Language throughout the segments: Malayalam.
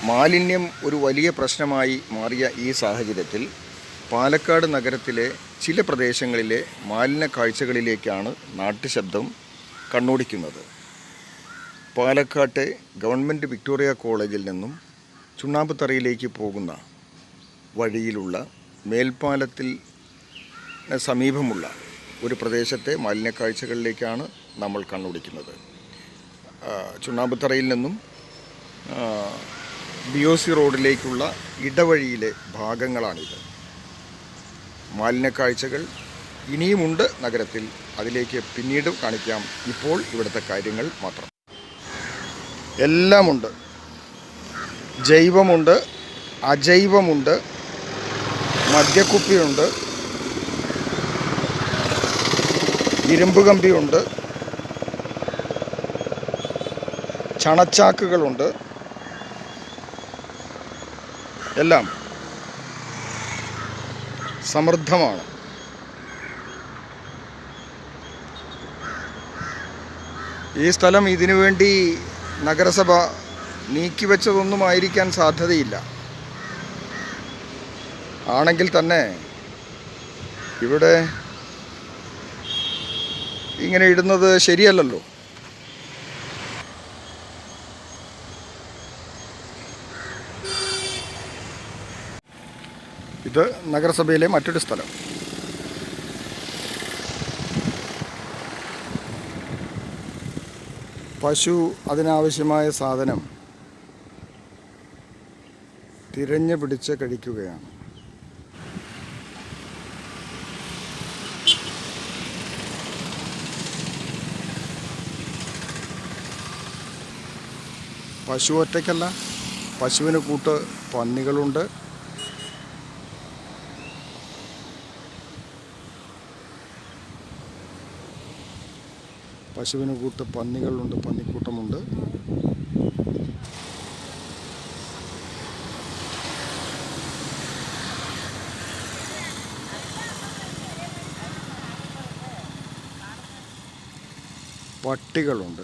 മാലിന്യം ഒരു വലിയ പ്രശ്നമായി മാറിയ ഈ സാഹചര്യത്തിൽ പാലക്കാട് നഗരത്തിലെ ചില പ്രദേശങ്ങളിലെ മാലിന്യ കാഴ്ചകളിലേക്കാണ് നാട്ടുശബ്ദം കണ്ണോടിക്കുന്നത്. പാലക്കാട്ടെ ഗവൺമെൻറ് വിക്ടോറിയ കോളേജിൽ നിന്നും ചുണ്ണാമ്പുതറയിലേക്ക് പോകുന്ന വഴിയിലുള്ള മേൽപ്പാലത്തിൽ സമീപമുള്ള ഒരു പ്രദേശത്തെ മാലിന്യ കാഴ്ചകളിലേക്കാണ് നമ്മൾ കണ്ണോടിക്കുന്നത്. ചുണ്ണാമ്പുതറയിൽ നിന്നും BOC റോഡിലേക്കുള്ള ഇടവഴിയിലെ ഭാഗങ്ങളാണിത്. മാലിന്യ കാഴ്ചകൾ ഇനിയുമുണ്ട് നഗരത്തിൽ, അതിലേക്ക് പിന്നീട് കാണിക്കാം. ഇപ്പോൾ ഇവിടുത്തെ കാര്യങ്ങൾ മാത്രം. എല്ലാമുണ്ട്. ജൈവമുണ്ട്, അജൈവമുണ്ട്, മദ്യക്കുപ്പിയുണ്ട്, ഇരുമ്പ് കമ്പിയുണ്ട്, ചണച്ചാക്കുകളുണ്ട്, എല്ലാം സമൃദ്ധമാണ്. ഈ സ്ഥലം ഇതിനു വേണ്ടി നഗരസഭ നീക്കിവെച്ചതൊന്നും ആയിരിക്കാൻ സാധ്യതയില്ല. ആണെങ്കിൽ തന്നെ ഇവിടെ ഇങ്ങനെ ഇടുന്നത് ശരിയല്ലല്ലോ. ഇത് നഗരസഭയിലെ മറ്റൊരു സ്ഥലം. പശു അതിനാവശ്യമായ സാധനം തിരഞ്ഞു പിടിച്ച് കഴിക്കുകയാണ്. പശു ഒറ്റയ്ക്കല്ല, പശുവിന് കൂട്ട് പന്നികളുണ്ട്. പശുവിന് കൂട്ട് പന്നികളുണ്ട്, പന്നിക്കൂട്ടമുണ്ട്. പട്ടികളുണ്ട്.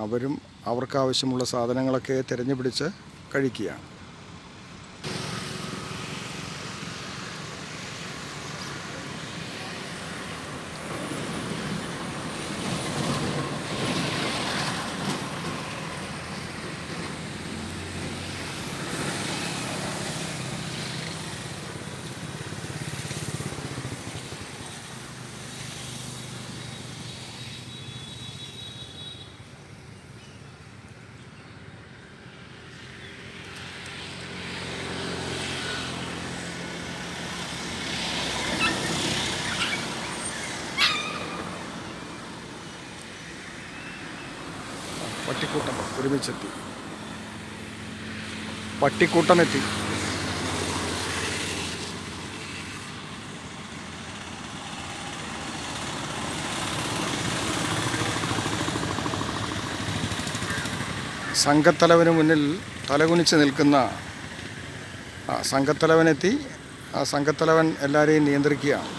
അവരും അവർക്കാവശ്യമുള്ള സാധനങ്ങളൊക്കെ തിരഞ്ഞു പിടിച്ച് കഴിക്കുകയാണ്. പട്ടിക്കൂട്ടം ഒരുമിച്ചെത്തി. പട്ടിക്കൂട്ടമെത്തി. സംഘത്തലവന് മുന്നിൽ തലകുനിച്ച് നിൽക്കുന്ന സംഘത്തലവനെത്തി. ആ സംഘത്തലവൻ എല്ലാവരെയും നിയന്ത്രിക്കുകയാണ്.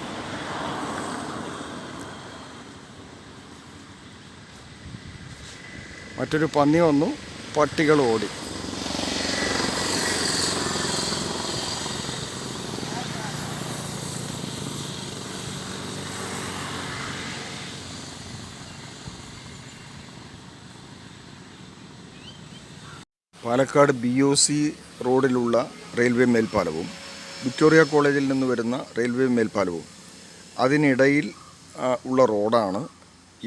മറ്റൊരു പന്നി വന്നു, പട്ടികൾ ഓടി. പാലക്കാട് BOC റോഡിലുള്ള റെയിൽവേ മേൽപ്പാലവും വിക്ടോറിയ കോളേജിൽ നിന്ന് വരുന്ന റെയിൽവേ മേൽപ്പാലവും അതിനിടയിൽ ഉള്ള റോഡാണ്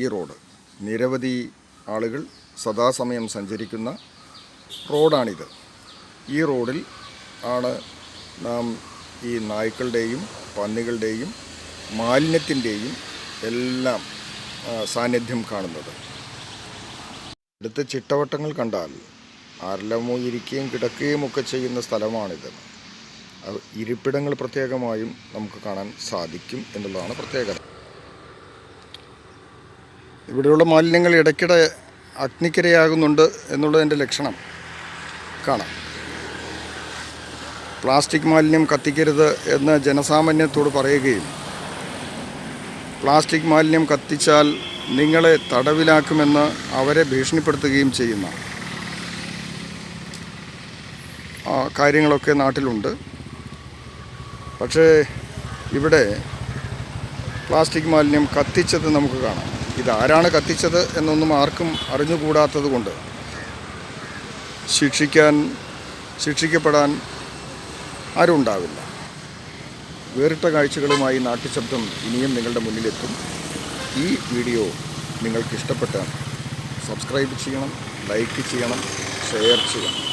ഈ റോഡ്. നിരവധി ആളുകൾ സദാസമയം സഞ്ചരിക്കുന്ന റോഡാണിത്. ഈ റോഡിൽ ആണ് നാം ഈ നായ്ക്കളുടെയും പന്നികളുടെയും മാലിന്യത്തിൻ്റെയും എല്ലാം സാന്നിധ്യം കാണുന്നത്. അടുത്ത ചിട്ടവട്ടങ്ങൾ കണ്ടാൽ ആരെല്ലാമോ ഇരിക്കുകയും കിടക്കുകയും ഒക്കെ ചെയ്യുന്ന സ്ഥലമാണിത്. ഇരിപ്പിടങ്ങൾ പ്രത്യേകമായും നമുക്ക് കാണാൻ സാധിക്കും എന്നുള്ളതാണ് പ്രത്യേകത. ഇവിടെയുള്ള മാലിന്യങ്ങൾ ഇടയ്ക്കിടെ അഗ്നിക്കിരയാകുന്നുണ്ട് എന്നുള്ളതിൻ്റെ ലക്ഷണം കാണാം. പ്ലാസ്റ്റിക് മാലിന്യം കത്തിക്കരുത് എന്ന് ജനസാമാന്യത്തോട് പറയുകയും പ്ലാസ്റ്റിക് മാലിന്യം കത്തിച്ചാൽ നിങ്ങളെ തടവിലാക്കുമെന്ന് അവരെ ഭീഷണിപ്പെടുത്തുകയും ചെയ്യുന്ന കാര്യങ്ങളൊക്കെ നാട്ടിലുണ്ട്. പക്ഷേ ഇവിടെ പ്ലാസ്റ്റിക് മാലിന്യം കത്തിച്ചത് നമുക്ക് കാണാം. ഇതാരാണ് കത്തിച്ചത് എന്നൊന്നും ആർക്കും അറിഞ്ഞുകൂടാത്തത് കൊണ്ട് ശിക്ഷിക്കപ്പെടാൻ ആരും ഉണ്ടാവില്ല. വേറിട്ട കാഴ്ചകളുമായി നാട്ടുശബ്ദം ഇനിയും നിങ്ങളുടെ മുന്നിലെത്തും. ഈ വീഡിയോ നിങ്ങൾക്ക് ഇഷ്ടപ്പെട്ടാൽ സബ്സ്ക്രൈബ് ചെയ്യണം, ലൈക്ക് ചെയ്യണം, ഷെയർ ചെയ്യണം.